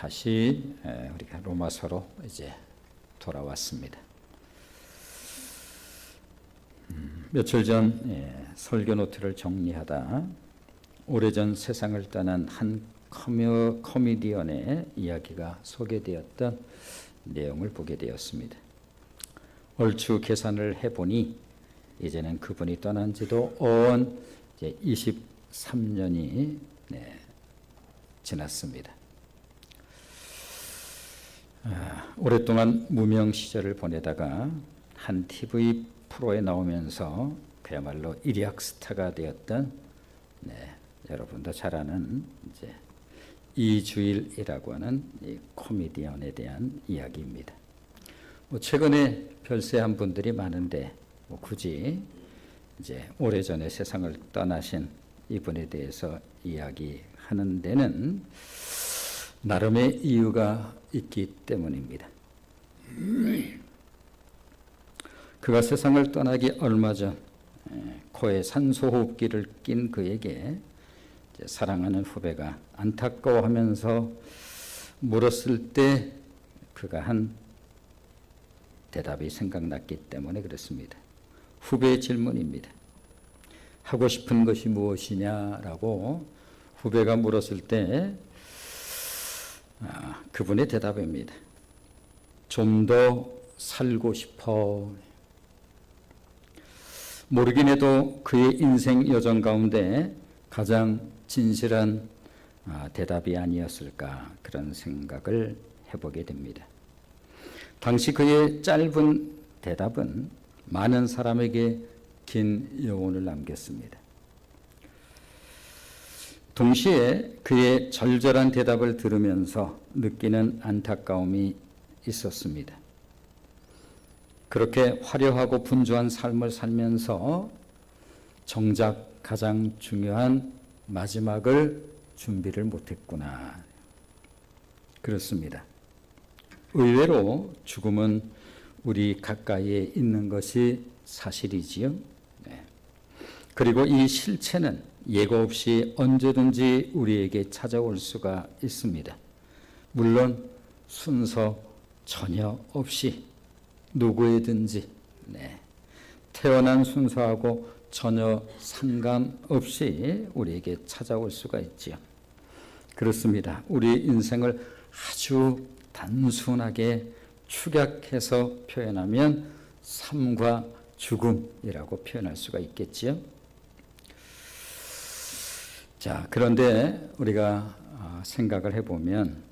다시 우리가 로마서로 이제 돌아왔습니다. 며칠 전 설교 노트를 정리하다 오래전 세상을 떠난 한 코미디언의 이야기가 소개되었던 내용을 보게 되었습니다. 얼추 계산을 해보니 이제는 그분이 떠난 지도 온 23년이 지났습니다. 오랫동안 무명 시절을 보내다가 한 TV 프로에 나오면서 그야말로 일약 스타가 되었던 여러분도 잘 아는 이제 이주일이라고 하는 이 코미디언에 대한 이야기입니다. 최근에 별세한 분들이 많은데 굳이 이제 오래전에 세상을 떠나신 이분에 대해서 이야기하는 데는 나름의 이유가 있기 때문입니다. 그가 세상을 떠나기 얼마 전 코에 산소호흡기를 낀 그에게 사랑하는 후배가 안타까워하면서 물었을 때 그가 한 대답이 생각났기 때문에 그렇습니다. 후배의 질문입니다. 하고 싶은 것이 무엇이냐라고 후배가 물었을 때 그분의 대답입니다. 좀 더 살고 싶어. 모르긴 해도 그의 인생 여정 가운데 가장 진실한 대답이 아니었을까 그런 생각을 해보게 됩니다. 당시 그의 짧은 대답은 많은 사람에게 긴 여운을 남겼습니다. 동시에 그의 절절한 대답을 들으면서 느끼는 안타까움이 있었습니다. 그렇게 화려하고 분주한 삶을 살면서 정작 가장 중요한 마지막을 준비를 못했구나. 그렇습니다. 의외로 죽음은 우리 가까이에 있는 것이 사실이지요. 그리고 이 실체는 예고 없이 언제든지 우리에게 찾아올 수가 있습니다. 물론 순서 전혀 없이 누구에든지 태어난 순서하고 전혀 상관없이 우리에게 찾아올 수가 있지요. 그렇습니다. 우리 인생을 아주 단순하게 축약해서 표현하면 삶과 죽음이라고 표현할 수가 있겠지요. 자, 그런데 우리가 생각을 해보면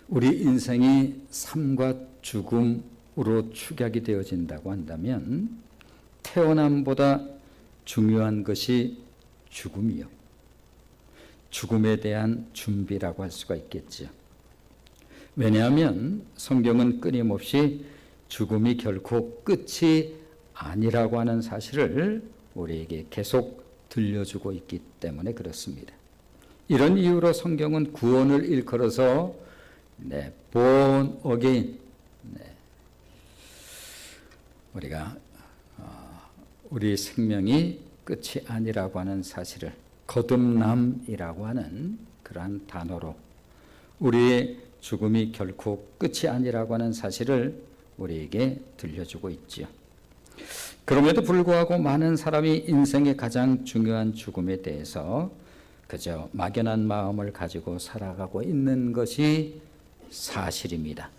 우리 인생이 삶과 죽음으로 축약이 되어진다고 한다면 태어남보다 중요한 것이 죽음이요. 죽음에 대한 준비라고 할 수가 있겠죠. 왜냐하면 성경은 끊임없이 죽음이 결코 끝이 아니라고 하는 사실을 우리에게 계속 들려주고 있기 때문에 그렇습니다. 이런 이유로 성경은 구원을 일컬어서 born again, 우리가 우리 생명이 끝이 아니라고 하는 사실을 거듭남이라고 하는 그러한 단어로 우리의 죽음이 결코 끝이 아니라고 하는 사실을 우리에게 들려주고 있지요. 그럼에도 불구하고 많은 사람이 인생의 가장 중요한 죽음에 대해서 그저 막연한 마음을 가지고 살아가고 있는 것이 사실입니다.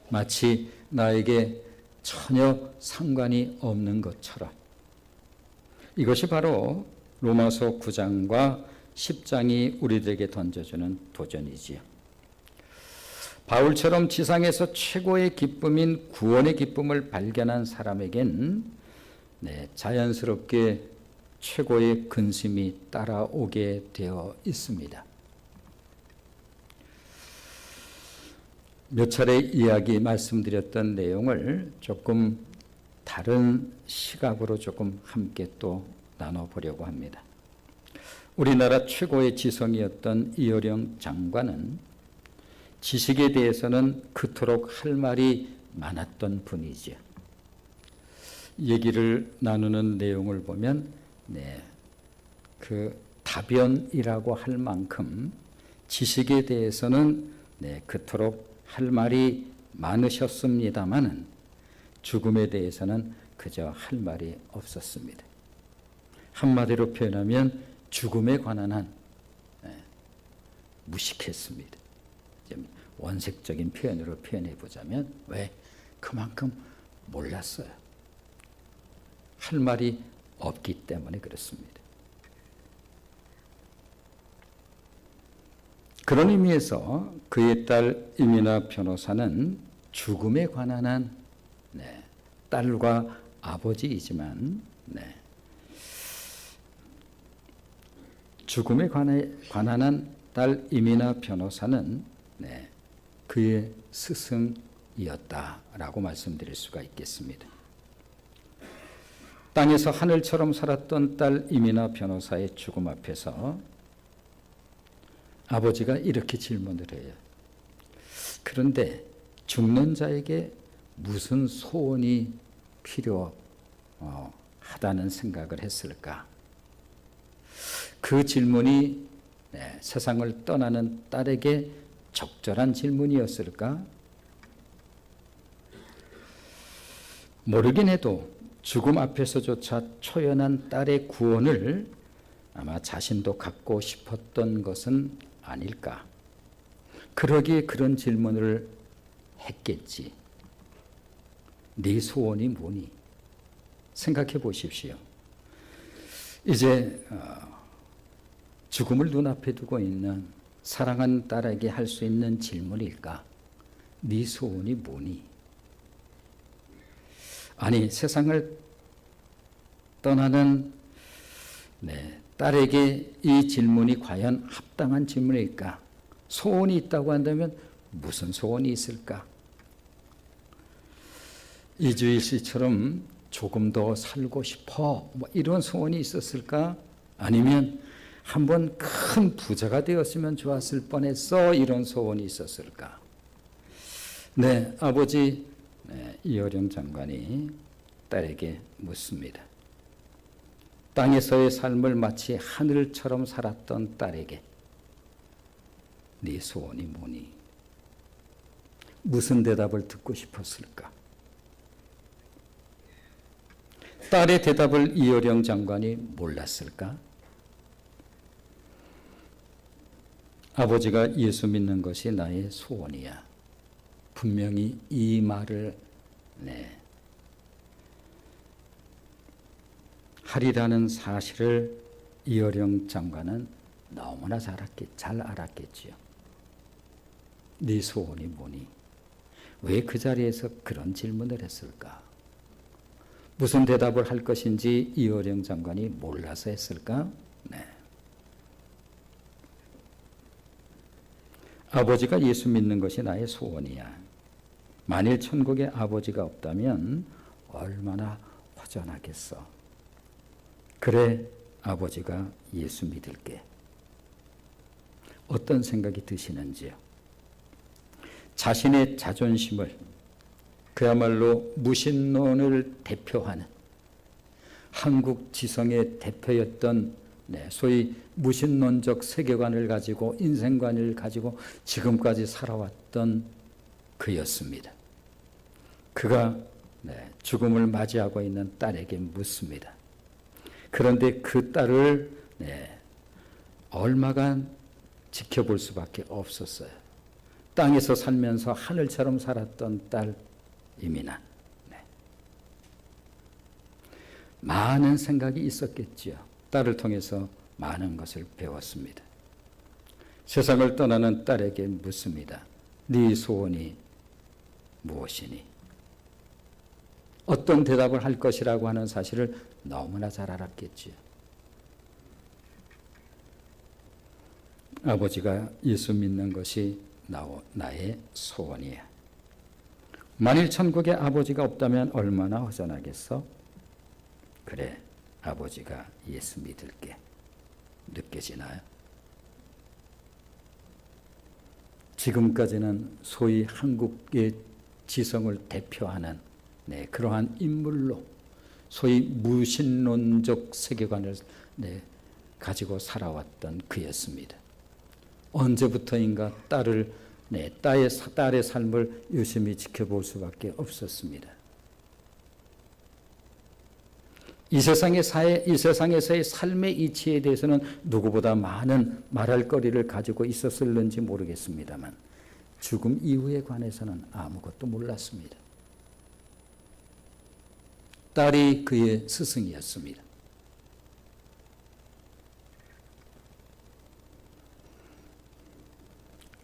마치 나에게 전혀 상관이 없는 것처럼. 이것이 바로 로마서 9장과 10장이 우리들에게 던져주는 도전이지요. 바울처럼 지상에서 최고의 기쁨인 구원의 기쁨을 발견한 사람에겐 자연스럽게 최고의 근심이 따라오게 되어 있습니다. 몇 차례 이야기 말씀드렸던 내용을 조금 다른 시각으로 조금 함께 또 나눠보려고 합니다. 우리나라 최고의 지성이었던 이어령 장관은 지식에 대해서는 그토록 할 말이 많았던 분이지요. 얘기를 나누는 내용을 보면 그 다변이라고 할 만큼 지식에 대해서는 그토록 할 말이 많으셨습니다마는 죽음에 대해서는 그저 할 말이 없었습니다. 한마디로 표현하면 죽음에 관한 한 무식했습니다. 좀 원색적인 표현으로 표현해 보자면 왜? 그만큼 몰랐어요. 할 말이 없기 때문에 그렇습니다. 그런 의미에서 그의 딸 이미나 변호사는 죽음에 관한 한 딸과 아버지이지만 죽음에 관한 한 딸 이미나 변호사는 그의 스승이었다라고 말씀드릴 수가 있겠습니다. 땅에서 하늘처럼 살았던 딸 이미나 변호사의 죽음 앞에서 아버지가 이렇게 질문을 해요. 그런데 죽는 자에게 무슨 소원이 필요하다는 생각을 했을까? 그 질문이 세상을 떠나는 딸에게 적절한 질문이었을까? 모르긴 해도 죽음 앞에서조차 초연한 딸의 구원을 아마 자신도 갖고 싶었던 것은 아닐까. 그러기에 그런 질문을 했겠지. 네 소원이 뭐니? 생각해 보십시오. 이제 죽음을 눈앞에 두고 있는 사랑하는 딸에게 할 수 있는 질문일까? 네 소원이 뭐니? 아니, 세상을 떠나는 딸에게 이 질문이 과연 합당한 질문일까? 소원이 있다고 한다면 무슨 소원이 있을까? 이주일 씨처럼 조금 더 살고 싶어, 이런 소원이 있었을까? 아니면 한번 큰 부자가 되었으면 좋았을 뻔했어, 이런 소원이 있었을까? 아버지 이어령 장관이 딸에게 묻습니다. 땅에서의 삶을 마치 하늘처럼 살았던 딸에게 네 소원이 뭐니? 무슨 대답을 듣고 싶었을까? 딸의 대답을 이어령 장관이 몰랐을까? 아버지가 예수 믿는 것이 나의 소원이야. 분명히 이 말을 하리라는 사실을 이어령 장관은 너무나 잘 알았겠지요. 네 소원이 뭐니? 왜 그 자리에서 그런 질문을 했을까? 무슨 대답을 할 것인지 이어령 장관이 몰라서 했을까? 아버지가 예수 믿는 것이 나의 소원이야. 만일 천국에 아버지가 없다면 얼마나 허전하겠어. 그래, 아버지가 예수 믿을게. 어떤 생각이 드시는지요? 자신의 자존심을, 그야말로 무신론을 대표하는 한국 지성의 대표였던 소위 무신론적 세계관을 가지고 인생관을 가지고 지금까지 살아왔던 그였습니다. 그가 죽음을 맞이하고 있는 딸에게 묻습니다. 그런데 그 딸을 얼마간 지켜볼 수밖에 없었어요. 땅에서 살면서 하늘처럼 살았던 딸 이미나. 많은 생각이 있었겠지요. 딸을 통해서 많은 것을 배웠습니다. 세상을 떠나는 딸에게 묻습니다. 네 소원이 무엇이니? 어떤 대답을 할 것이라고 하는 사실을 너무나 잘 알았겠지요. 아버지가 예수 믿는 것이 나의 소원이야. 만일 천국에 아버지가 없다면 얼마나 허전하겠어? 그래, 아버지가 예수 믿을게. 느껴지나요? 지금까지는 소위 한국의 지성을 대표하는 그러한 인물로 소위 무신론적 세계관을 가지고 살아왔던 그였습니다. 언제부터인가 딸을 딸의 삶을 유심히 지켜볼 수밖에 없었습니다. 이 세상에서의 삶의 이치에 대해서는 누구보다 많은 말할 거리를 가지고 있었을는지 모르겠습니다만 죽음 이후에 관해서는 아무것도 몰랐습니다. 딸이 그의 스승이었습니다.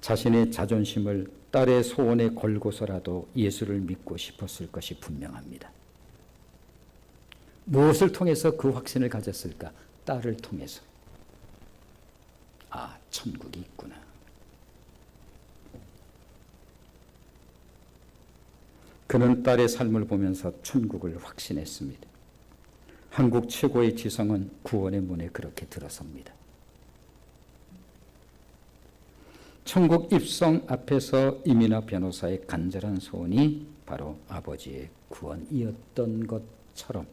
자신의 자존심을 딸의 소원에 걸고서라도 예수를 믿고 싶었을 것이 분명합니다. 무엇을 통해서 그 확신을 가졌을까? 딸을 통해서. 아, 천국이 있구나. 그는 딸의 삶을 보면서 천국을 확신했습니다. 한국 최고의 지성은 구원의 문에 그렇게 들어섭니다. 천국 입성 앞에서 이민아 변호사의 간절한 소원이 바로 아버지의 구원이었던 것처럼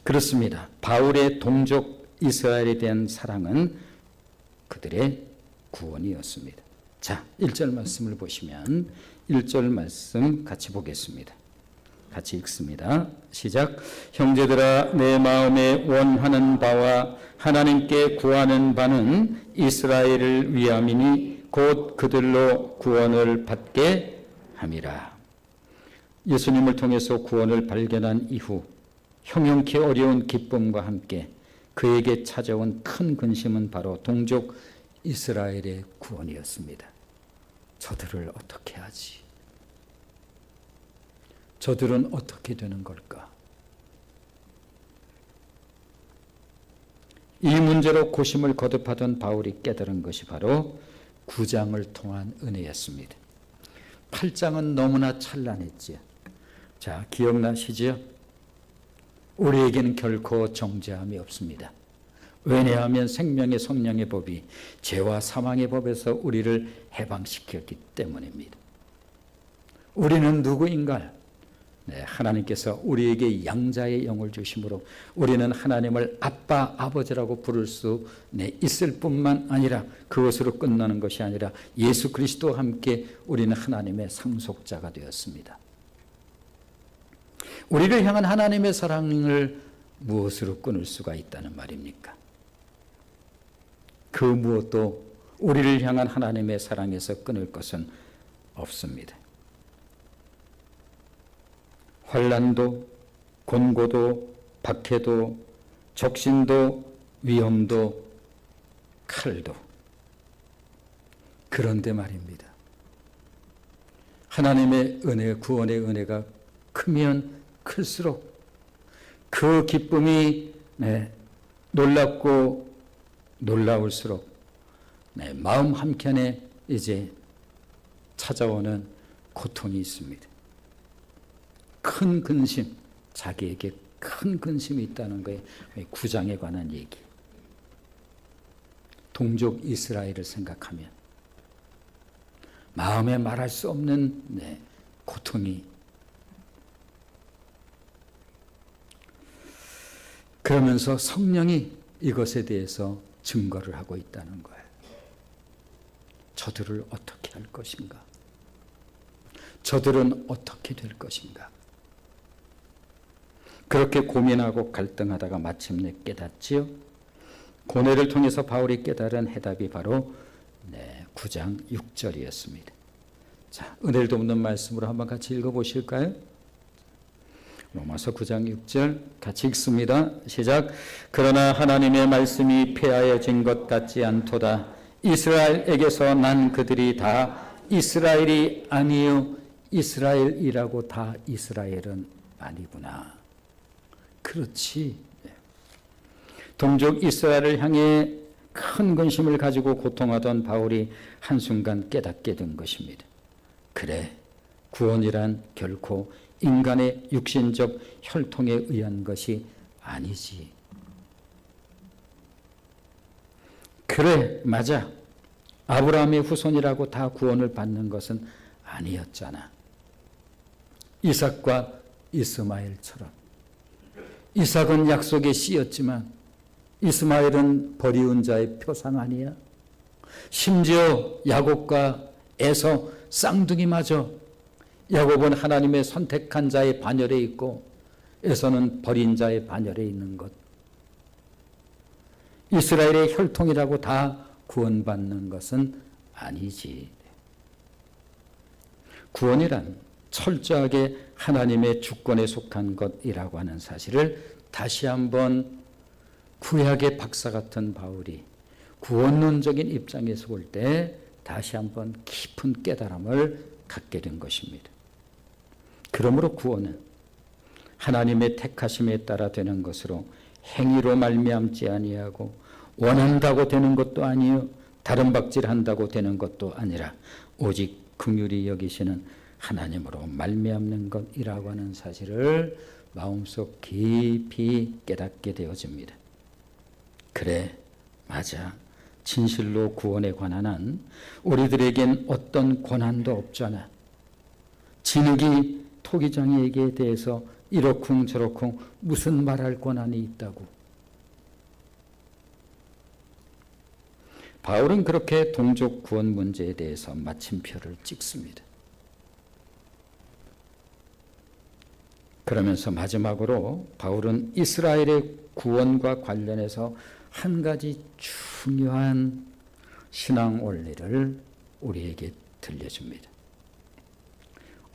그렇습니다. 바울의 동족 이스라엘에 대한 사랑은 그들의 구원이었습니다. 자, 1절 말씀을 보시면 1절 말씀 같이 보겠습니다. 같이 읽습니다. 시작. 형제들아, 내 마음에 원하는 바와 하나님께 구하는 바는 이스라엘을 위함이니 곧 그들로 구원을 받게 함이라. 예수님을 통해서 구원을 발견한 이후 형용키 어려운 기쁨과 함께 그에게 찾아온 큰 근심은 바로 동족 이스라엘의 구원이었습니다. 저들을 어떻게 하지? 저들은 어떻게 되는 걸까? 이 문제로 고심을 거듭하던 바울이 깨달은 것이 바로 9장을 통한 은혜였습니다. 8장은 너무나 찬란했지요. 자, 기억나시죠? 우리에게는 결코 정죄함이 없습니다. 왜냐하면 생명의 성령의 법이 죄와 사망의 법에서 우리를 해방시켰기 때문입니다. 우리는 누구인가? 하나님께서 우리에게 양자의 영을 주심으로 우리는 하나님을 아빠, 아버지라고 부를 수 있을 뿐만 아니라 그것으로 끝나는 것이 아니라 예수 그리스도와 함께 우리는 하나님의 상속자가 되었습니다. 우리를 향한 하나님의 사랑을 무엇으로 끊을 수가 있다는 말입니까? 그 무엇도 우리를 향한 하나님의 사랑에서 끊을 것은 없습니다. 환난도, 곤고도, 박해도, 적신도, 위험도, 칼도. 그런데 말입니다. 하나님의 은혜, 구원의 은혜가 크면 클수록 그 기쁨이 놀랍고 놀라울수록 마음 한켠에 이제 찾아오는 고통이 있습니다. 큰 근심, 자기에게 큰 근심이 있다는 거에 9장에 관한 얘기. 동족 이스라엘을 생각하면 마음에 말할 수 없는 고통이. 그러면서 성령이 이것에 대해서 증거를 하고 있다는 거예요. 저들을 어떻게 할 것인가? 저들은 어떻게 될 것인가? 그렇게 고민하고 갈등하다가 마침내 깨닫지요. 고뇌를 통해서 바울이 깨달은 해답이 바로 9장 6절이었습니다. 자, 은혜를 돕는 말씀으로 한번 같이 읽어보실까요? 로마서 9장 6절 같이 읽습니다. 시작. 그러나 하나님의 말씀이 폐하여진 것 같지 않도다. 이스라엘에게서 난 그들이 다 이스라엘이 아니요 이스라엘이라고 다 이스라엘은 아니구나. 그렇지. 동족 이스라엘을 향해 큰 근심을 가지고 고통하던 바울이 한순간 깨닫게 된 것입니다. 그래, 구원이란 결코 인간의 육신적 혈통에 의한 것이 아니지. 그래, 맞아. 아브라함의 후손이라고 다 구원을 받는 것은 아니었잖아. 이삭과 이스마엘처럼. 이삭은 약속의 씨였지만 이스마엘은 버리운 자의 표상 아니야? 심지어 야곱과 에서 쌍둥이마저 야곱은 하나님의 선택한 자의 반열에 있고 에서는 버린 자의 반열에 있는 것. 이스라엘의 혈통이라고 다 구원받는 것은 아니지. 구원이란 철저하게 하나님의 주권에 속한 것이라고 하는 사실을 다시 한번 구약의 박사 같은 바울이 구원론적인 입장에서 볼 때 다시 한번 깊은 깨달음을 갖게 된 것입니다. 그러므로 구원은 하나님의 택하심에 따라 되는 것으로 행위로 말미암지 아니하고 원한다고 되는 것도 아니요 다른 박질한다고 되는 것도 아니라 오직 긍휼히 여기시는 하나님으로 말미암는 것이라고 하는 사실을 마음속 깊이 깨닫게 되어집니다. 그래, 맞아. 진실로 구원에 관한 한 우리들에겐 어떤 권한도 없잖아. 진흙이 토기장이에게 대해서 이러쿵 저러쿵 무슨 말할 권한이 있다고. 바울은 그렇게 동족 구원 문제에 대해서 마침표를 찍습니다. 그러면서 마지막으로 바울은 이스라엘의 구원과 관련해서 한 가지 중요한 신앙 원리를 우리에게 들려줍니다.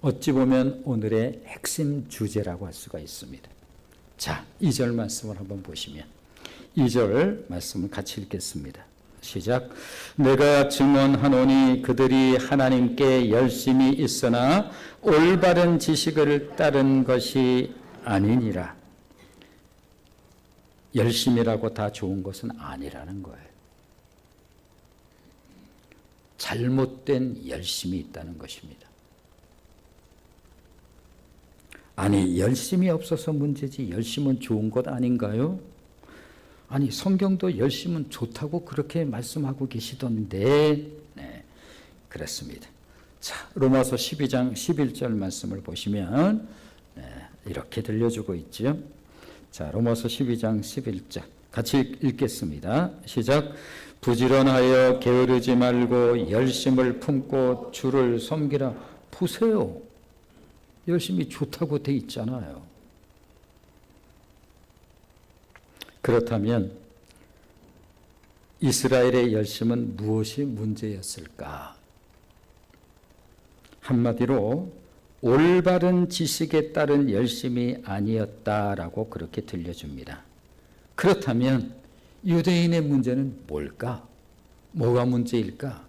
어찌 보면 오늘의 핵심 주제라고 할 수가 있습니다. 자, 2절 말씀을 한번 보시면 2절 말씀을 같이 읽겠습니다. 시작. 내가 증언하노니 그들이 하나님께 열심히 있으나 올바른 지식을 따른 것이 아니니라. 열심이라고 다 좋은 것은 아니라는 거예요. 잘못된 열심이 있다는 것입니다. 아니, 열심이 없어서 문제지 열심은 좋은 것 아닌가요? 아니, 성경도 열심은 좋다고 그렇게 말씀하고 계시던데. 네, 그렇습니다. 자, 로마서 12장 11절 말씀을 보시면 이렇게 들려주고 있죠. 자, 로마서 12장 11절 같이 읽겠습니다. 시작. 부지런하여 게으르지 말고 열심을 품고 주를 섬기라. 보세요. 열심히 좋다고 돼 있잖아요. 그렇다면 이스라엘의 열심은 무엇이 문제였을까? 한마디로 올바른 지식에 따른 열심이 아니었다라고 그렇게 들려줍니다. 그렇다면 유대인의 문제는 뭘까? 뭐가 문제일까?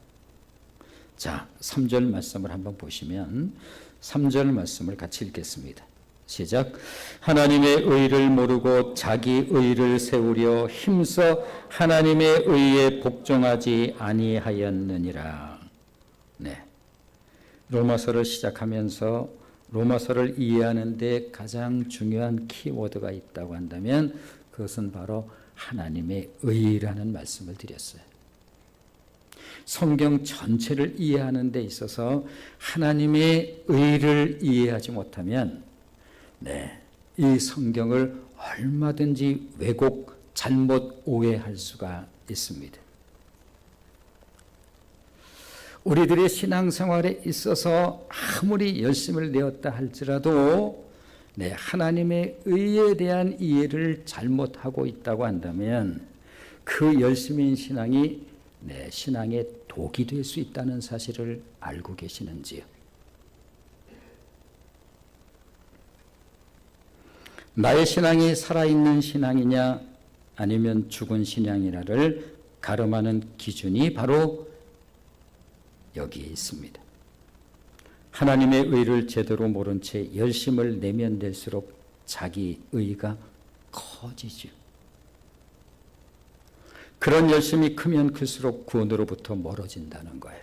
자, 3절 말씀을 한번 보시면 3절 말씀을 같이 읽겠습니다. 시작. 하나님의 의를 모르고 자기 의를 세우려 힘써 하나님의 의에 복종하지 아니하였느니라. 네. 로마서를 시작하면서 로마서를 이해하는 데 가장 중요한 키워드가 있다고 한다면 그것은 바로 하나님의 의라는 말씀을 드렸어요. 성경 전체를 이해하는 데 있어서 하나님의 의를 이해하지 못하면 이 성경을 얼마든지 왜곡, 잘못 오해할 수가 있습니다. 우리들의 신앙생활에 있어서 아무리 열심을 내었다 할지라도 하나님의 의에 대한 이해를 잘못하고 있다고 한다면 그 열심인 신앙이 신앙의 독이 될 수 있다는 사실을 알고 계시는지요? 나의 신앙이 살아있는 신앙이냐 아니면 죽은 신앙이냐를 가름하는 기준이 바로 여기에 있습니다. 하나님의 의를 제대로 모른 채 열심을 내면 낼수록 자기 의가 커지죠. 그런 열심이 크면 클수록 구원으로부터 멀어진다는 거예요.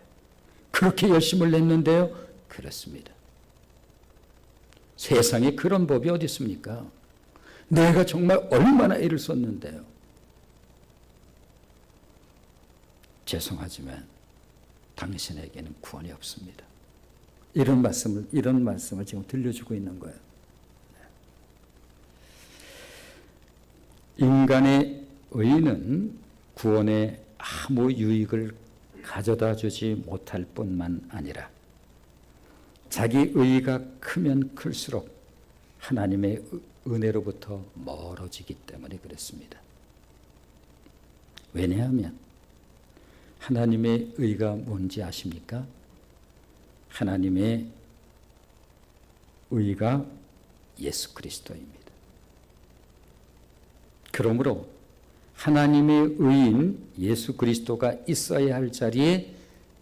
그렇게 열심을 냈는데요? 그렇습니다. 세상에 그런 법이 어디 있습니까? 내가 정말 얼마나 애를 썼는데요. 죄송하지만 당신에게는 구원이 없습니다. 이런 말씀을 지금 들려주고 있는 거예요. 인간의 의는 구원에 아무 유익을 가져다 주지 못할 뿐만 아니라 자기 의의가 크면 클수록 하나님의 은혜로부터 멀어지기 때문에 그렇습니다. 왜냐하면 하나님의 의가 뭔지 아십니까? 하나님의 의가 예수 그리스도입니다. 그러므로 하나님의 의인 예수 그리스도가 있어야 할 자리에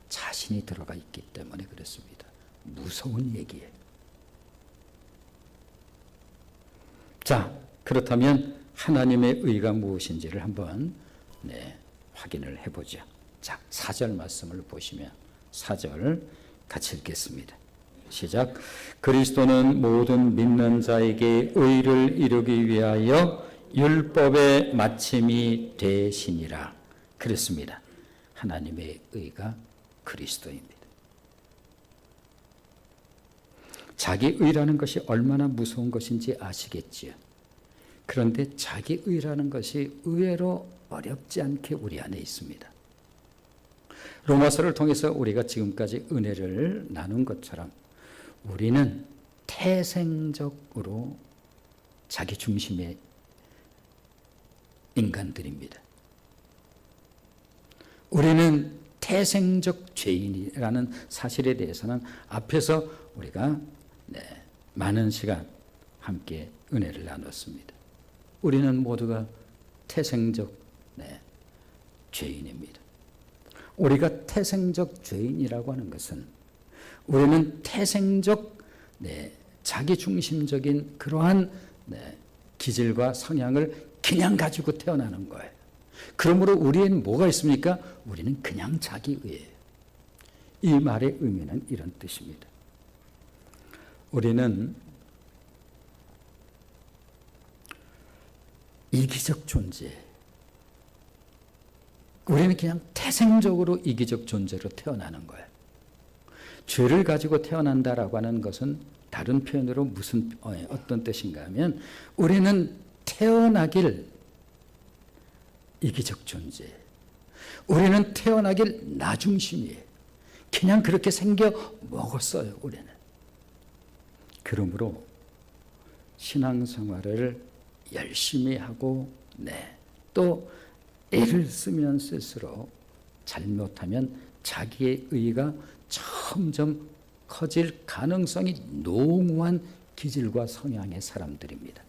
자신이 들어가 있기 때문에 그렇습니다. 무서운 얘기예요. 자, 그렇다면 하나님의 의가 무엇인지를 한번 확인을 해보죠. 자, 4절 말씀을 보시면 4절 같이 읽겠습니다. 시작. 그리스도는 모든 믿는 자에게 의를 이루기 위하여 율법의 마침이 되시니라. 그렇습니다. 하나님의 의가 그리스도입니다. 자기 의라는 것이 얼마나 무서운 것인지 아시겠지요. 그런데 자기 의라는 것이 의외로 어렵지 않게 우리 안에 있습니다. 로마서를 통해서 우리가 지금까지 은혜를 나눈 것처럼 우리는 태생적으로 자기 중심의 인간들입니다. 우리는 태생적 죄인이라는 사실에 대해서는 앞에서 우리가 많은 시간 함께 은혜를 나눴습니다. 우리는 모두가 태생적 죄인입니다. 우리가 태생적 죄인이라고 하는 것은 우리는 태생적 자기중심적인 그러한 기질과 성향을 그냥 가지고 태어나는 거예요. 그러므로 우리에는 뭐가 있습니까? 우리는 그냥 자기의예요. 이 말의 의미는 이런 뜻입니다. 우리는 이기적 존재, 우리는 그냥 태생적으로 이기적 존재로 태어나는 거예요. 죄를 가지고 태어난다라고 하는 것은 다른 표현으로 어떤 뜻인가 하면 우리는 태어나길 이기적 존재, 우리는 태어나길 나 중심이에요. 그냥 그렇게 생겨 먹었어요. 우리는. 그러므로 신앙생활을 열심히 하고 또 애를 쓰면 쓸수록 잘못하면 자기의 의의가 점점 커질 가능성이 농후한 기질과 성향의 사람들입니다.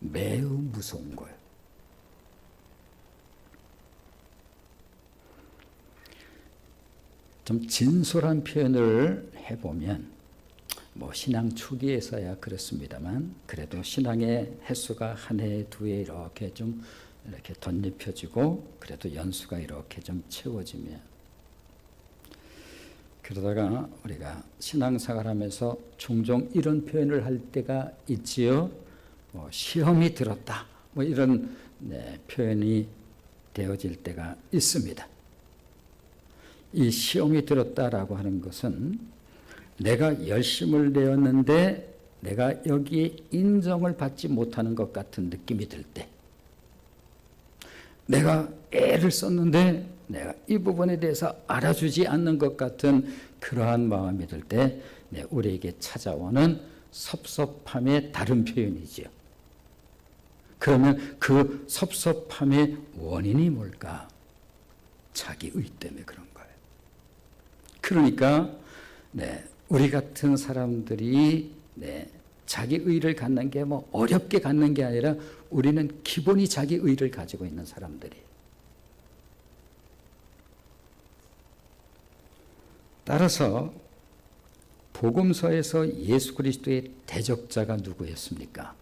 매우 무서운 거예요. 좀 진솔한 표현을 해보면 신앙 초기에서야 그렇습니다만 그래도 신앙의 횟수가 한 해, 두 해 이렇게 좀 이렇게 덧입혀지고 그래도 연수가 이렇게 좀 채워지면 그러다가 우리가 신앙생활하면서 종종 이런 표현을 할 때가 있지요. 시험이 들었다. 이런 표현이 되어질 때가 있습니다. 이 시험이 들었다라고 하는 것은 내가 열심을 내었는데 내가 여기에 인정을 받지 못하는 것 같은 느낌이 들 때, 내가 애를 썼는데 내가 이 부분에 대해서 알아주지 않는 것 같은 그러한 마음이 들 때 우리에게 찾아오는 섭섭함의 다른 표현이지요. 그러면 그 섭섭함의 원인이 뭘까? 자기의 때문에 그런 거예요. 그러니까 우리 같은 사람들이 자기의를 갖는 게 어렵게 갖는 게 아니라 우리는 기본이 자기의를 가지고 있는 사람들이에요. 따라서 복음서에서 예수 그리스도의 대적자가 누구였습니까?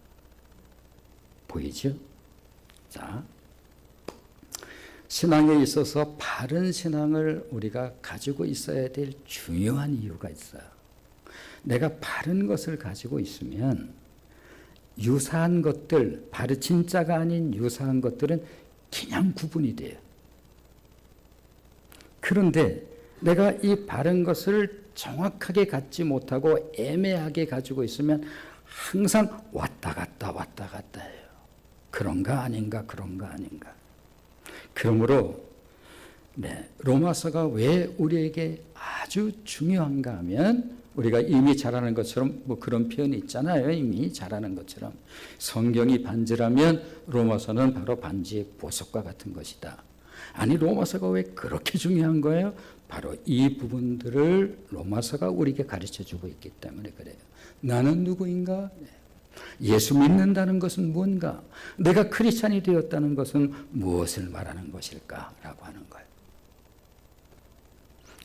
보이죠? 자, 신앙에 있어서 바른 신앙을 우리가 가지고 있어야 될 중요한 이유가 있어요. 내가 바른 것을 가지고 있으면 유사한 것들, 진짜가 아닌 유사한 것들은 그냥 구분이 돼요. 그런데 내가 이 바른 것을 정확하게 갖지 못하고 애매하게 가지고 있으면 항상 왔다 갔다 해요. 그런가 아닌가, 그런가 아닌가. 그러므로 로마서가 왜 우리에게 아주 중요한가 하면 우리가 이미 잘 아는 것처럼 뭐 그런 표현이 있잖아요. 이미 잘 아는 것처럼 성경이 반지라면 로마서는 바로 반지의 보석과 같은 것이다. 아니 로마서가 왜 그렇게 중요한 거예요? 바로 이 부분들을 로마서가 우리에게 가르쳐주고 있기 때문에 그래요. 나는 누구인가? 예수 믿는다는 것은 뭔가? 내가 크리스찬이 되었다는 것은 무엇을 말하는 것일까? 라고 하는 거예요.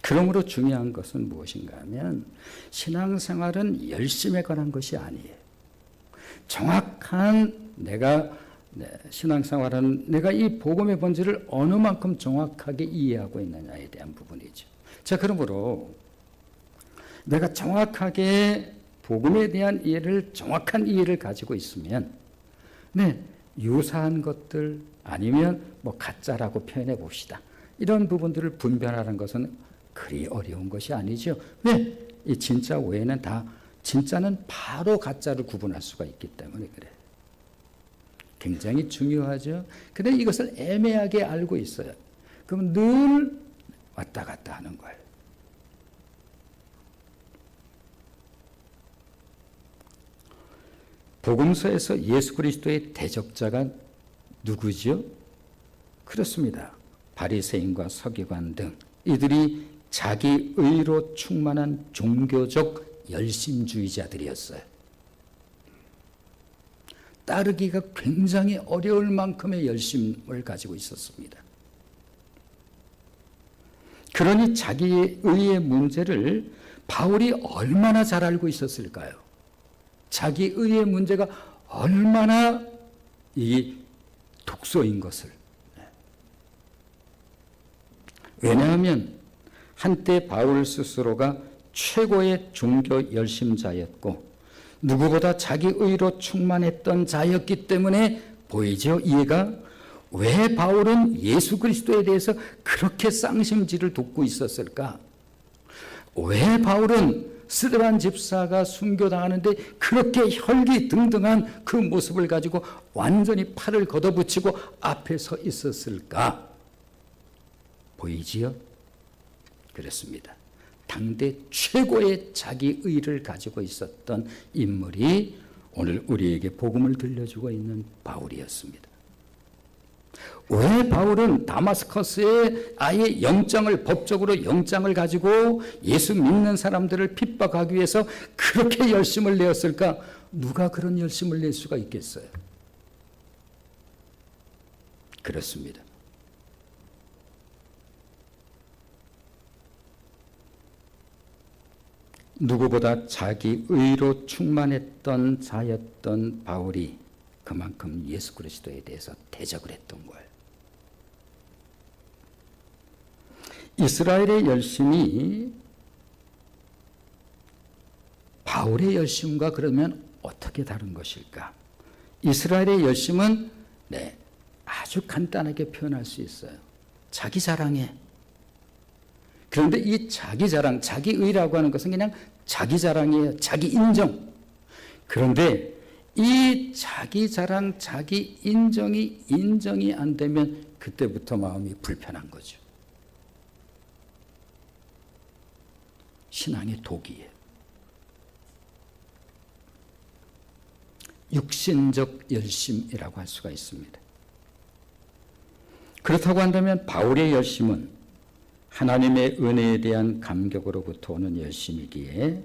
그러므로 중요한 것은 무엇인가 하면 신앙생활은 열심에 관한 것이 아니에요. 정확한 내가 신앙생활은 내가 이 복음의 본질을 어느 만큼 정확하게 이해하고 있느냐에 대한 부분이죠. 자, 그러므로 내가 정확하게 복음에 대한 이해를 정확한 이해를 가지고 있으면 유사한 것들 아니면 뭐 가짜라고 표현해 봅시다. 이런 부분들을 분별하는 것은 그리 어려운 것이 아니죠. 이 진짜 외에는 다 진짜는 바로 가짜를 구분할 수가 있기 때문에 그래요. 굉장히 중요하죠. 근데 이것을 애매하게 알고 있어요. 그럼 늘 왔다 갔다 하는 거예요. 복음서에서 예수 그리스도의 대적자가 누구죠? 그렇습니다. 바리새인과 서기관 등 이들이 자기 의로 충만한 종교적 열심주의자들이었어요. 따르기가 굉장히 어려울 만큼의 열심을 가지고 있었습니다. 그러니 자기의 의의 문제를 바울이 얼마나 잘 알고 있었을까요? 자기 의의 문제가 얼마나 이 독소인 것을. 왜냐하면 한때 바울 스스로가 최고의 종교 열심자였고 누구보다 자기 의로 충만했던 자였기 때문에 보이죠? 이해가? 왜 바울은 예수 그리스도에 대해서 그렇게 쌍심지를 돋고 있었을까? 왜 바울은 스데반 집사가 순교당하는데 그렇게 혈기등등한 그 모습을 가지고 완전히 팔을 걷어붙이고 앞에 서 있었을까? 보이지요? 그렇습니다. 당대 최고의 자기 의를 가지고 있었던 인물이 오늘 우리에게 복음을 들려주고 있는 바울이었습니다. 왜 바울은 다마스커스에 아예 법적으로 영장을 가지고 예수 믿는 사람들을 핍박하기 위해서 그렇게 열심을 내었을까? 누가 그런 열심을 낼 수가 있겠어요? 그렇습니다. 누구보다 자기 의로 충만했던 자였던 바울이 그만큼 예수 그리스도에 대해서 대적을 했던 거예요. 이스라엘의 열심이 바울의 열심과 그러면 어떻게 다른 것일까? 이스라엘의 열심은 아주 간단하게 표현할 수 있어요. 자기 자랑해. 그런데 이 자기 자랑, 자기 의라고 하는 것은 그냥 자기 자랑이에요. 자기 인정. 그런데 이 자기 자랑, 자기 인정이 안 되면 그때부터 마음이 불편한 거죠. 신앙의 독이에요. 육신적 열심이라고 할 수가 있습니다. 그렇다고 한다면 바울의 열심은 하나님의 은혜에 대한 감격으로부터 오는 열심이기에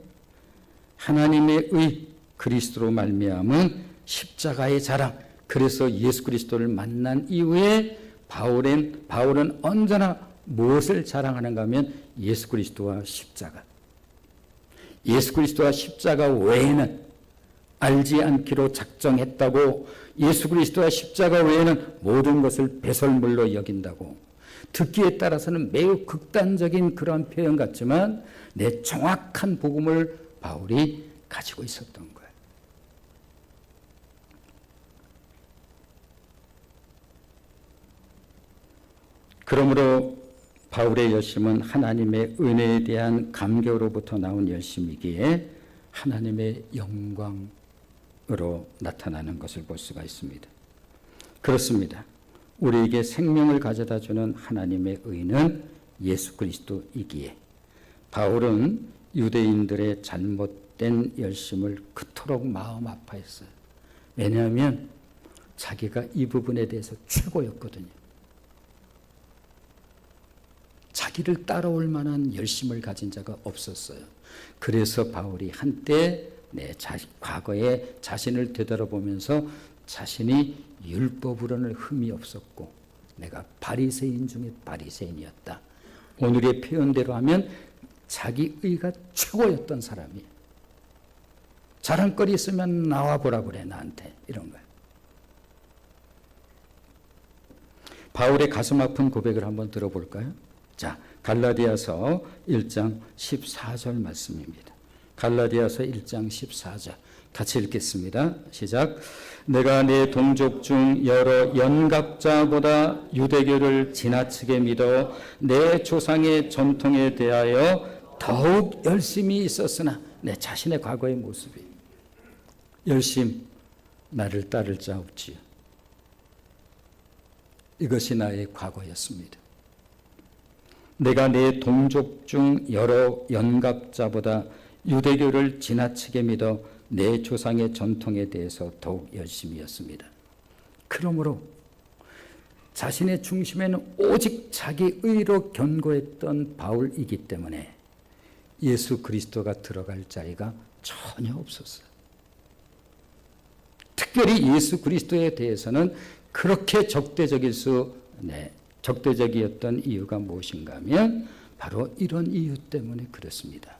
하나님의 의 그리스도로 말미암은 십자가의 자랑, 그래서 예수 그리스도를 만난 이후에 바울은 언제나 무엇을 자랑하는가 하면 예수 그리스도와 십자가. 예수 그리스도와 십자가 외에는 알지 않기로 작정했다고, 예수 그리스도와 십자가 외에는 모든 것을 배설물로 여긴다고, 듣기에 따라서는 매우 극단적인 그런 표현 같지만 내 정확한 복음을 바울이 가지고 있었던 거예요. 그러므로 바울의 열심은 하나님의 은혜에 대한 감격으로부터 나온 열심이기에 하나님의 영광으로 나타나는 것을 볼 수가 있습니다. 그렇습니다. 우리에게 생명을 가져다 주는 하나님의 의는 예수 그리스도이기에 바울은 유대인들의 잘못된 열심을 그토록 마음 아파했어요. 왜냐하면 자기가 이 부분에 대해서 최고였거든요. 자기를 따라올 만한 열심을 가진 자가 없었어요. 그래서 바울이 한때 과거에 자신을 되돌아보면서 자신이 율법으로는 흠이 없었고 내가 바리새인 중에 바리새인이었다. 오늘의 표현대로 하면 자기 의가 최고였던 사람이에요. 자랑거리 있으면 나와보라 그래 나한테 이런 거예요. 바울의 가슴 아픈 고백을 한번 들어볼까요? 자, 갈라디아서 1장 14절 말씀입니다. 갈라디아서 1장 14절 같이 읽겠습니다. 시작. 내가 내 동족 중 여러 연각자보다 유대교를 지나치게 믿어 내 조상의 전통에 대하여 더욱 열심히 있었으나 내 자신의 과거의 모습이 열심 나를 따를 자 없지요. 이것이 나의 과거였습니다. 내가 내 동족 중 여러 연각자보다 유대교를 지나치게 믿어 내 조상의 전통에 대해서 더욱 열심이었습니다. 그러므로 자신의 중심에는 오직 자기 의로 견고했던 바울이기 때문에 예수 그리스도가 들어갈 자리가 전혀 없었어요. 특별히 예수 그리스도에 대해서는 그렇게 적대적이었던 이유가 무엇인가 하면 바로 이런 이유 때문에 그렇습니다.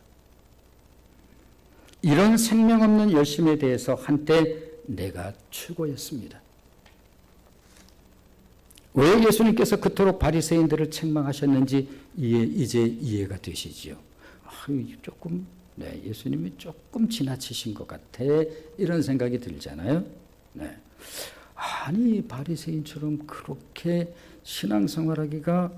이런 생명 없는 열심에 대해서 한때 내가 최고였습니다. 왜 예수님께서 그토록 바리새인들을 책망하셨는지 이제 이해가 되시지요. 예수님이 조금 지나치신 것 같아 이런 생각이 들잖아요. 아니 바리새인처럼 그렇게 신앙생활하기가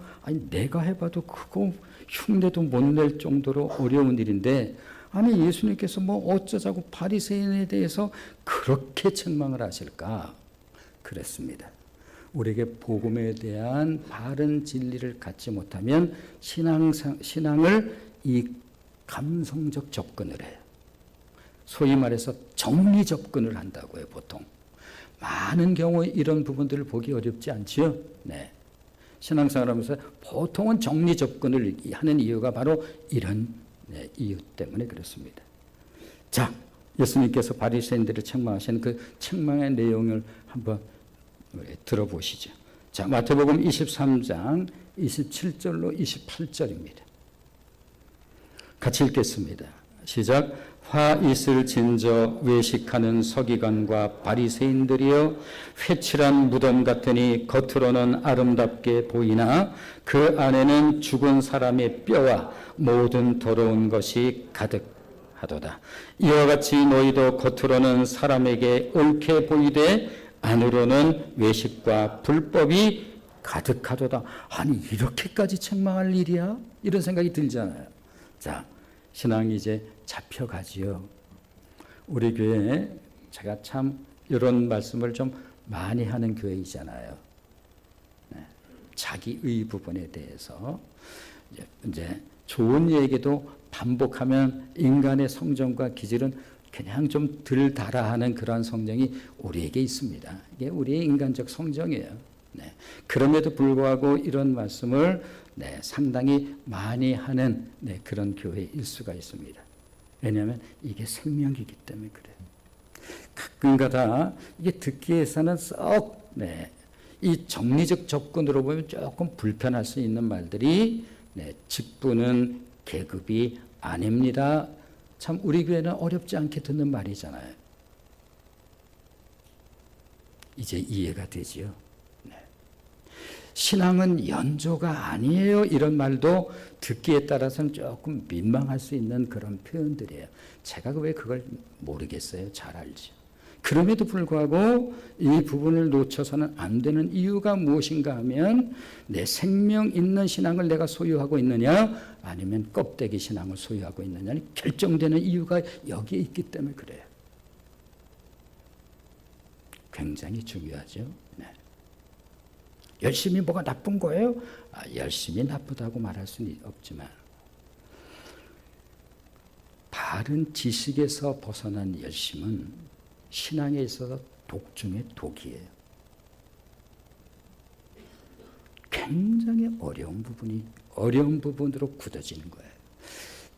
내가 해봐도 그거 흉내도 못 낼 정도로 어려운 일인데 아니 예수님께서 어쩌자고 바리새인에 대해서 그렇게 책망을 하실까? 그랬습니다. 우리에게 복음에 대한 바른 진리를 갖지 못하면 신앙을 이 감성적 접근을 해요. 소위 말해서 정리 접근을 한다고요, 보통. 많은 경우 이런 부분들을 보기 어렵지 않지요? 네. 신앙생활 하면서 보통은 정리 접근을 하는 이유가 바로 이런 이유 때문에 그렇습니다. 자, 예수님께서 바리새인들을 책망하시는 그 책망의 내용을 한번 들어보시죠. 자, 마태복음 23장 27절로 28절입니다. 같이 읽겠습니다. 시작. 화 있을 진저 외식하는 서기관과 바리새인들이여 회칠한 무덤 같으니 겉으로는 아름답게 보이나 그 안에는 죽은 사람의 뼈와 모든 더러운 것이 가득하도다. 이와 같이 너희도 겉으로는 사람에게 옳게 보이되 안으로는 외식과 불법이 가득하도다. 아니 이렇게까지 책망할 일이야? 이런 생각이 들잖아요. 자, 신앙이 이제 잡혀가지요. 우리 교회에 제가 참 이런 말씀을 좀 많이 하는 교회이잖아요. 자기의 부분에 대해서 이제 좋은 얘기도 반복하면 인간의 성정과 기질은 그냥 좀 덜 달아하는 그러한 성정이 우리에게 있습니다. 이게 우리의 인간적 성정이에요. 그럼에도 불구하고 이런 말씀을 상당히 많이 하는 그런 교회일 수가 있습니다. 왜냐하면 이게 생명이기 때문에 그래요. 가끔가다 이게 듣기에서는 썩 이 정리적 접근으로 보면 조금 불편할 수 있는 말들이 직분은 계급이 아닙니다. 참 우리 교회는 어렵지 않게 듣는 말이잖아요. 이제 이해가 되지요. 신앙은 연조가 아니에요. 이런 말도 듣기에 따라서는 조금 민망할 수 있는 그런 표현들이에요. 제가 왜 그걸 모르겠어요. 잘 알죠. 그럼에도 불구하고 이 부분을 놓쳐서는 안 되는 이유가 무엇인가 하면 내 생명 있는 신앙을 내가 소유하고 있느냐 아니면 껍데기 신앙을 소유하고 있느냐 결정되는 이유가 여기에 있기 때문에 그래요. 굉장히 중요하죠. 열심히 뭐가 나쁜 거예요? 열심히 나쁘다고 말할 수는 없지만 바른 지식에서 벗어난 열심은 신앙에 있어서 독 중에 독이에요. 굉장히 어려운 부분으로 굳어지는 거예요.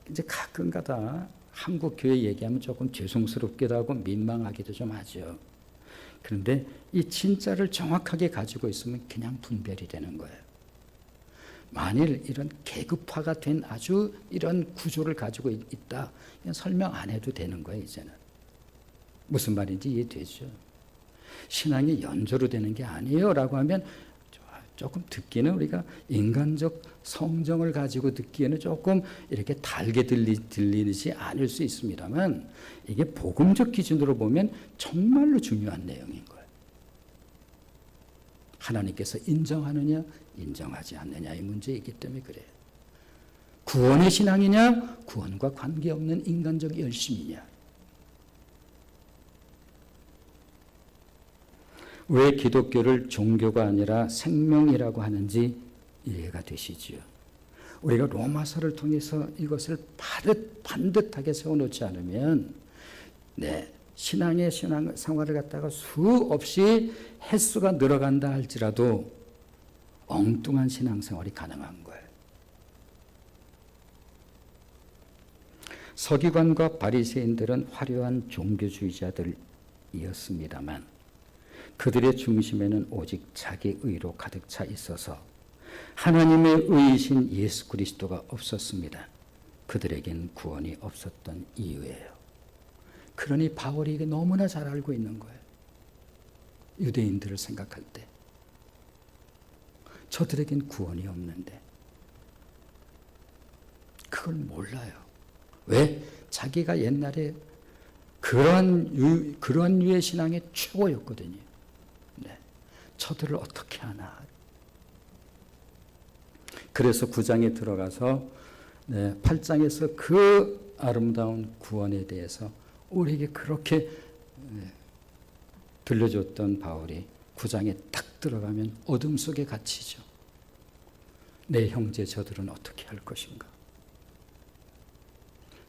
이제 가끔가다 한국 교회 얘기하면 조금 죄송스럽기도 하고 민망하기도 좀 하죠. 그런데 이 진짜를 정확하게 가지고 있으면 그냥 분별이 되는 거예요. 만일 이런 계급화가 된 아주 이런 구조를 가지고 있다, 그냥 설명 안 해도 되는 거예요. 이제는 무슨 말인지 이해되죠? 신앙이 연조로 되는 게 아니에요 라고 하면 조금 듣기는 우리가 인간적 성정을 가지고 듣기에는 조금 이렇게 달게 들리지 않을 수 있습니다만 이게 복음적 기준으로 보면 정말로 중요한 내용인 거예요. 하나님께서 인정하느냐 인정하지 않느냐의 문제이기 때문에 그래요. 구원의 신앙이냐 구원과 관계없는 인간적 열심이냐. 왜 기독교를 종교가 아니라 생명이라고 하는지 이해가 되시지요. 우리가 로마서를 통해서 이것을 반듯하게 세워놓지 않으면 신앙의 생활을 갖다가 수없이 횟수가 늘어간다 할지라도 엉뚱한 신앙생활이 가능한 거예요. 서기관과 바리새인들은 화려한 종교주의자들이었습니다만 그들의 중심에는 오직 자기 의로 가득 차 있어서 하나님의 의이신 예수 그리스도가 없었습니다. 그들에겐 구원이 없었던 이유예요. 그러니 바울이 이게 너무나 잘 알고 있는 거예요. 유대인들을 생각할 때 저들에겐 구원이 없는데 그걸 몰라요. 왜? 자기가 옛날에 그런 류의 신앙의 최고였거든요. 저들을 어떻게 하나. 그래서 9장에 들어가서 8장에서 그 아름다운 구원에 대해서 우리에게 그렇게 들려줬던 바울이 9장에 딱 들어가면 어둠 속에 갇히죠. 내 형제 저들은 어떻게 할 것인가.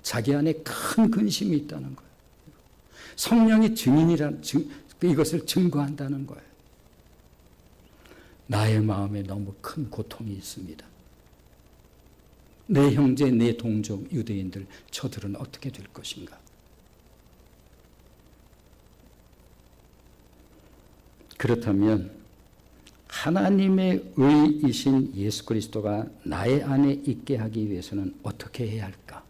자기 안에 큰 근심이 있다는 거예요. 성령이 이것을 증거한다는 거예요. 나의 마음에 너무 큰 고통이 있습니다. 내 형제, 내 동족, 유대인들, 저들은 어떻게 될 것인가? 그렇다면 하나님의 의이신 예수 그리스도가 나의 안에 있게 하기 위해서는 어떻게 해야 할까?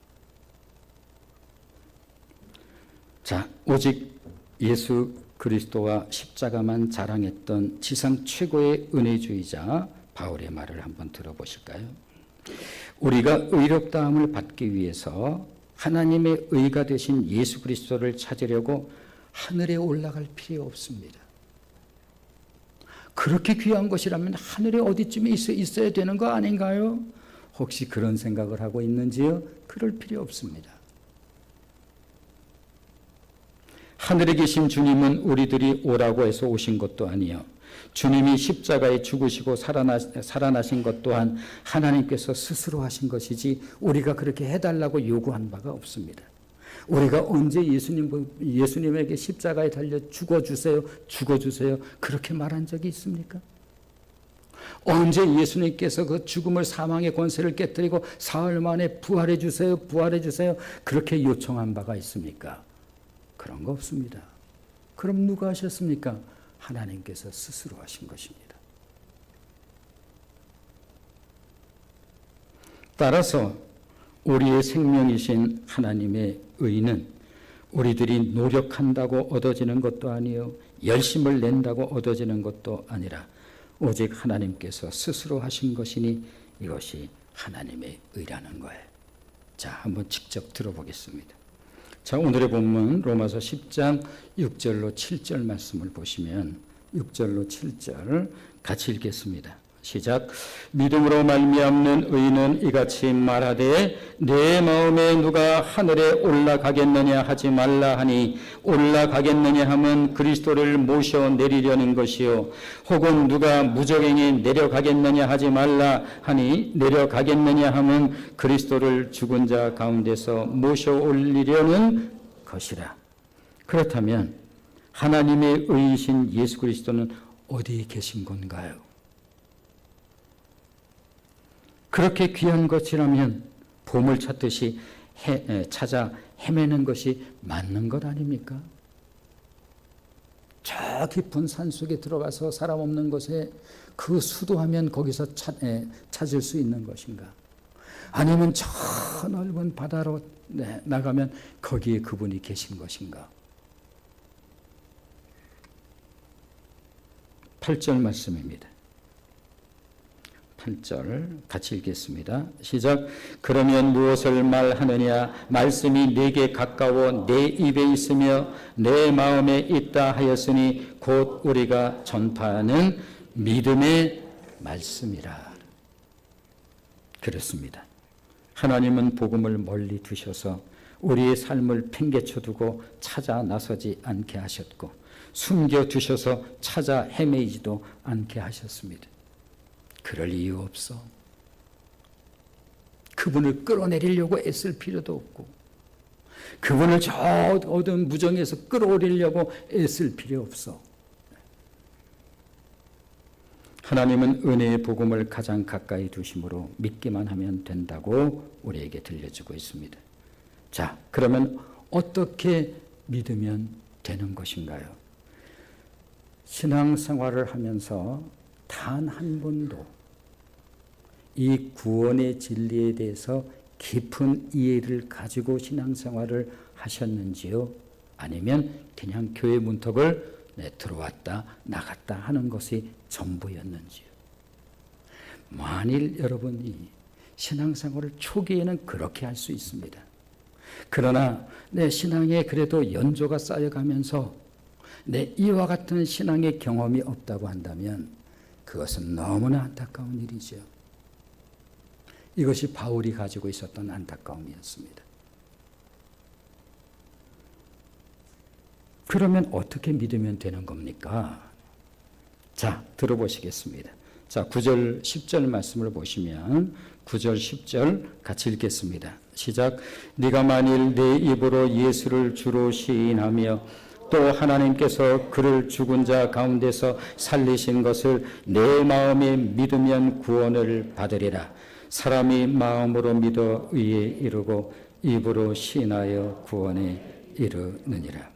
자, 오직 예수 그리스도와 십자가만 자랑했던 지상 최고의 은혜주의자 바울의 말을 한번 들어보실까요? 우리가 의롭다함을 받기 위해서 하나님의 의가 되신 예수 그리스도를 찾으려고 하늘에 올라갈 필요 없습니다. 그렇게 귀한 것이라면 하늘에 어디쯤에 있어야 되는 거 아닌가요? 혹시 그런 생각을 하고 있는지요? 그럴 필요 없습니다. 하늘에 계신 주님은 우리들이 오라고 해서 오신 것도 아니요. 주님이 십자가에 죽으시고 살아나신 것 또한 하나님께서 스스로 하신 것이지 우리가 그렇게 해달라고 요구한 바가 없습니다. 우리가 언제 예수님에게 십자가에 달려 죽어주세요 그렇게 말한 적이 있습니까? 언제 예수님께서 그 죽음을 사망의 권세를 깨뜨리고 사흘 만에 부활해 주세요 그렇게 요청한 바가 있습니까? 그런 거 없습니다. 그럼 누가 하셨습니까? 하나님께서 스스로 하신 것입니다. 따라서 우리의 생명이신 하나님의 의는 우리들이 노력한다고 얻어지는 것도 아니요 열심을 낸다고 얻어지는 것도 아니라 오직 하나님께서 스스로 하신 것이니 이것이 하나님의 의라는 거예요. 자, 한번 직접 들어보겠습니다. 자, 오늘의 본문 로마서 10장 6절로 7절 말씀을 보시면 6절로 7절 같이 읽겠습니다. 시작. 믿음으로 말미암는 의인은 이같이 말하되 내 마음에 누가 하늘에 올라가겠느냐 하지 말라 하니 올라가겠느냐 하면 그리스도를 모셔 내리려는 것이요 혹은 누가 무저갱에 내려가겠느냐 하지 말라 하니 내려가겠느냐 하면 그리스도를 죽은 자 가운데서 모셔 올리려는 것이라. 그렇다면 하나님의 의이신 예수 그리스도는 어디에 계신 건가요? 그렇게 귀한 것이라면 보물 찾듯이 찾아 헤매는 것이 맞는 것 아닙니까? 저 깊은 산속에 들어가서 사람 없는 곳에 그 수도하면 거기서 찾을 수 있는 것인가? 아니면 저 넓은 바다로 나가면 거기에 그분이 계신 것인가? 8절 말씀입니다. 8절 같이 읽겠습니다. 시작. 그러면 무엇을 말하느냐? 말씀이 내게 가까워 내 입에 있으며 내 마음에 있다 하였으니 곧 우리가 전파하는 믿음의 말씀이라. 그렇습니다. 하나님은 복음을 멀리 두셔서 우리의 삶을 팽개쳐 두고 찾아 나서지 않게 하셨고 숨겨 두셔서 찾아 헤매이지도 않게 하셨습니다. 그럴 이유 없어. 그분을 끌어내리려고 애쓸 필요도 없고 그분을 저 어두운 무정에서 끌어올리려고 애쓸 필요 없어. 하나님은 은혜의 복음을 가장 가까이 두심으로 믿기만 하면 된다고 우리에게 들려주고 있습니다. 자, 그러면 어떻게 믿으면 되는 것인가요? 신앙생활을 하면서 단 한 번도 이 구원의 진리에 대해서 깊은 이해를 가지고 신앙생활을 하셨는지요? 아니면 그냥 교회 문턱을 들어왔다 나갔다 하는 것이 전부였는지요? 만일 여러분이 신앙생활을 초기에는 그렇게 할 수 있습니다. 그러나 내 신앙에 그래도 연조가 쌓여가면서 내 이와 같은 신앙의 경험이 없다고 한다면 그것은 너무나 안타까운 일이죠. 이것이 바울이 가지고 있었던 안타까움이었습니다. 그러면 어떻게 믿으면 되는 겁니까? 자, 들어보시겠습니다. 자, 9절, 10절 말씀을 보시면 9절, 10절 같이 읽겠습니다. 시작. 네가 만일 내 입으로 예수를 주로 시인하며 또 하나님께서 그를 죽은 자 가운데서 살리신 것을 내 마음에 믿으면 구원을 받으리라. 사람이 마음으로 믿어 의에 이르고 입으로 시인하여 구원에 이르느니라.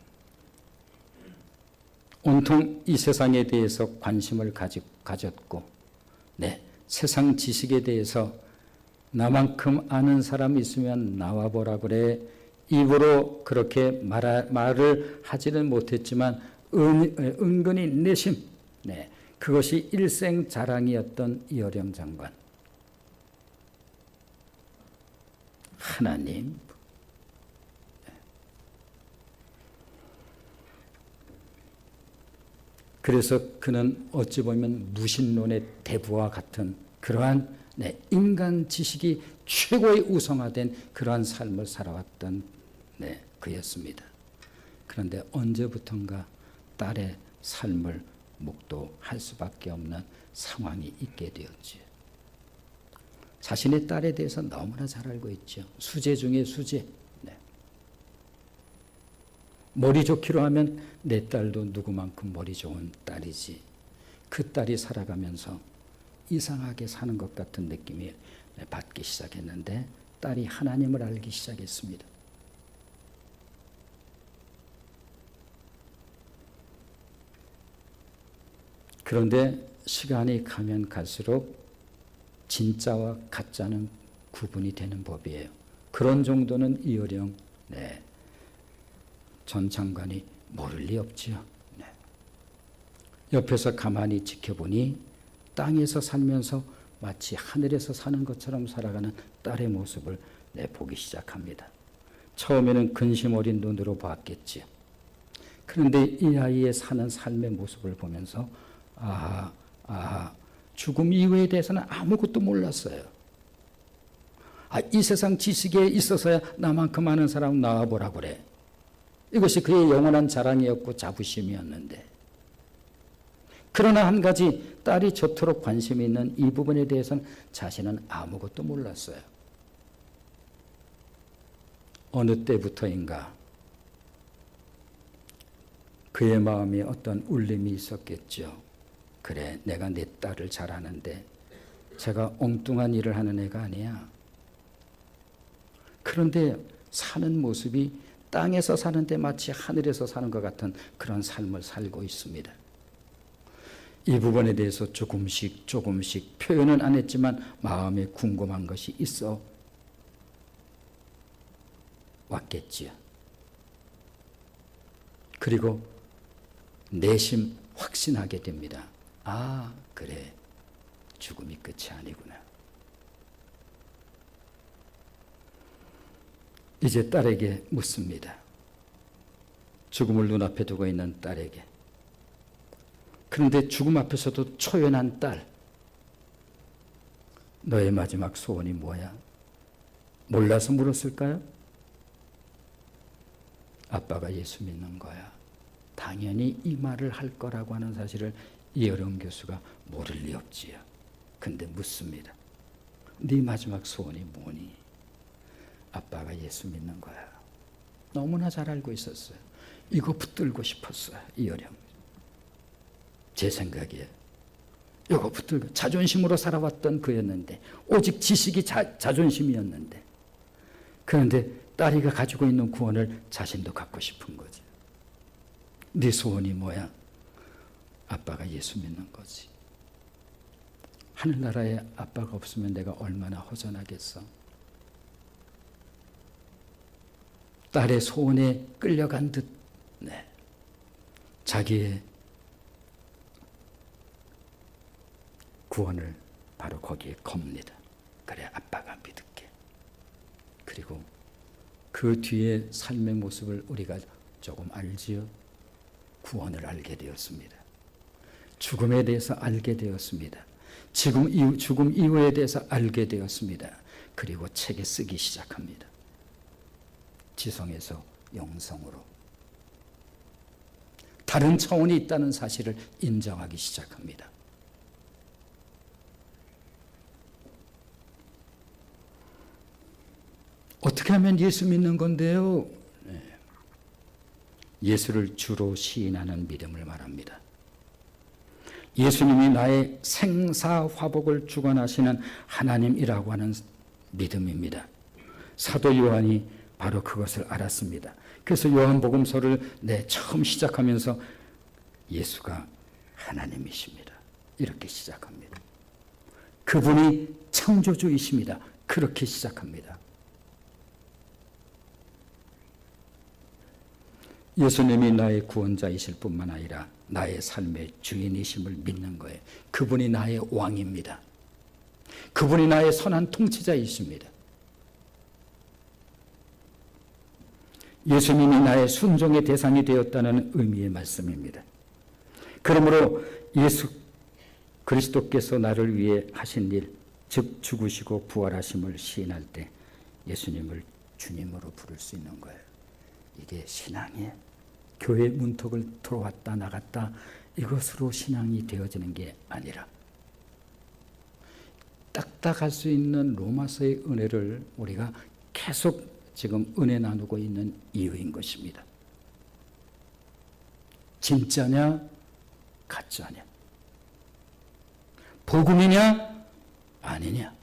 온통 이 세상에 대해서 관심을 가졌고 세상 지식에 대해서 나만큼 아는 사람 있으면 나와보라 그래. 입으로 그렇게 말을 하지는 못했지만 은근히 내심 그것이 일생 자랑이었던 이어령 장관. 하나님, 그래서 그는 어찌 보면 무신론의 대부와 같은 그러한 인간 지식이 최고의 우상화된 그러한 삶을 살아왔던 그였습니다. 그런데 언제부턴가 딸의 삶을 목도할 수밖에 없는 상황이 있게 되었지요. 자신의 딸에 대해서 너무나 잘 알고 있죠. 수제 중에 수제. 머리 좋기로 하면 내 딸도 누구만큼 머리 좋은 딸이지. 그 딸이 살아가면서 이상하게 사는 것 같은 느낌이 받기 시작했는데 딸이 하나님을 알기 시작했습니다. 그런데 시간이 가면 갈수록 진짜와 가짜는 구분이 되는 법이에요. 그런 정도는 이어령 전 장관이 모를 리 없지요. 옆에서 가만히 지켜보니 땅에서 살면서 마치 하늘에서 사는 것처럼 살아가는 딸의 모습을 보기 시작합니다. 처음에는 근심 어린 눈으로 보았겠지요. 그런데 이 아이의 사는 삶의 모습을 보면서 죽음 이후에 대해서는 아무것도 몰랐어요. 이 세상 지식에 있어서야 나만큼 아는 사람 나와보라 그래. 이것이 그의 영원한 자랑이었고 자부심이었는데, 그러나 한 가지, 딸이 저토록 관심이 있는 이 부분에 대해서는 자신은 아무것도 몰랐어요. 어느 때부터인가 그의 마음에 어떤 울림이 있었겠죠. 그래, 내가 내 딸을 잘 아는데 제가 엉뚱한 일을 하는 애가 아니야. 그런데 사는 모습이 땅에서 사는데 마치 하늘에서 사는 것 같은 그런 삶을 살고 있습니다. 이 부분에 대해서 조금씩 표현은 안 했지만 마음에 궁금한 것이 있어 왔겠지요. 그리고 내심 확신하게 됩니다. 그래, 죽음이 끝이 아니구나. 이제 딸에게 묻습니다. 죽음을 눈앞에 두고 있는 딸에게. 그런데 죽음 앞에서도 초연한 딸, 너의 마지막 소원이 뭐야? 몰라서 물었을까요? 아빠가 예수 믿는 거야. 당연히 이 말을 할 거라고 하는 사실을 이어령 교수가 모를 리 없지요. 근데 묻습니다. 네 마지막 소원이 뭐니? 아빠가 예수 믿는 거야. 너무나 잘 알고 있었어요. 이거 붙들고 싶었어요. 이어령. 제 생각이에요. 이거 붙들고 자존심으로 살아왔던 그였는데, 오직 지식이 자존심이었는데, 그런데 딸이가 가지고 있는 구원을 자신도 갖고 싶은 거지. 네 소원이 뭐야? 아빠가 예수 믿는 거지. 하늘나라에 아빠가 없으면 내가 얼마나 허전하겠어. 딸의 소원에 끌려간 듯 자기의 구원을 바로 거기에 겁니다. 그래, 아빠가 믿을게. 그리고 그 뒤에 삶의 모습을 우리가 조금 알지요. 구원을 알게 되었습니다. 죽음에 대해서 알게 되었습니다. 죽음 이후에 대해서 알게 되었습니다. 그리고 책에 쓰기 시작합니다. 지성에서 영성으로 다른 차원이 있다는 사실을 인정하기 시작합니다. 어떻게 하면 예수 믿는 건데요? 예수를 주로 시인하는 믿음을 말합니다. 예수님이 나의 생사화복을 주관하시는 하나님이라고 하는 믿음입니다. 사도 요한이 바로 그것을 알았습니다. 그래서 요한복음서를 처음 시작하면서 예수가 하나님이십니다. 이렇게 시작합니다. 그분이 창조주이십니다. 그렇게 시작합니다. 예수님이 나의 구원자이실 뿐만 아니라 나의 삶의 주인이심을 믿는 거예요. 그분이 나의 왕입니다. 그분이 나의 선한 통치자이십니다. 예수님이 나의 순종의 대상이 되었다는 의미의 말씀입니다. 그러므로 예수 그리스도께서 나를 위해 하신 일, 즉 죽으시고 부활하심을 시인할 때 예수님을 주님으로 부를 수 있는 거예요. 이게 신앙이에요. 교회 문턱을 들어왔다 나갔다 이것으로 신앙이 되어지는 게 아니라 딱딱할 수 있는 로마서의 은혜를 우리가 계속 지금 은혜 나누고 있는 이유인 것입니다. 진짜냐 가짜냐, 복음이냐 아니냐,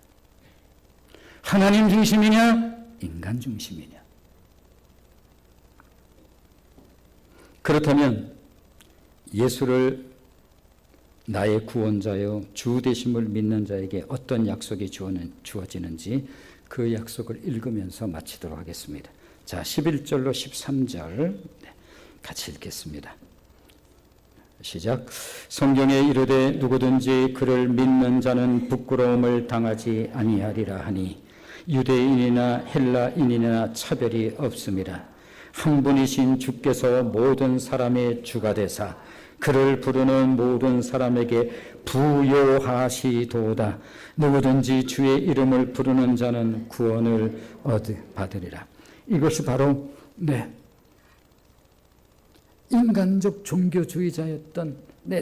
하나님 중심이냐 인간 중심이냐. 그렇다면 예수를 나의 구원자여 주 되심을 믿는 자에게 어떤 약속이 주어지는지 그 약속을 읽으면서 마치도록 하겠습니다. 자, 11절로 13절 같이 읽겠습니다. 시작. 성경에 이르되 누구든지 그를 믿는 자는 부끄러움을 당하지 아니하리라 하니 유대인이나 헬라인이나 차별이 없음이라. 한 분이신 주께서 모든 사람의 주가 되사 그를 부르는 모든 사람에게 부요하시도다. 누구든지 주의 이름을 부르는 자는 구원을 받으리라. 이것이 바로 인간적 종교주의자였던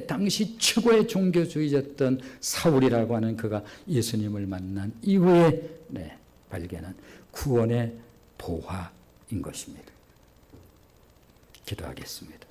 당시 최고의 종교주의자였던 사울이라고 하는 그가 예수님을 만난 이후에 발견한 구원의 보화인 것입니다. 기도하겠습니다.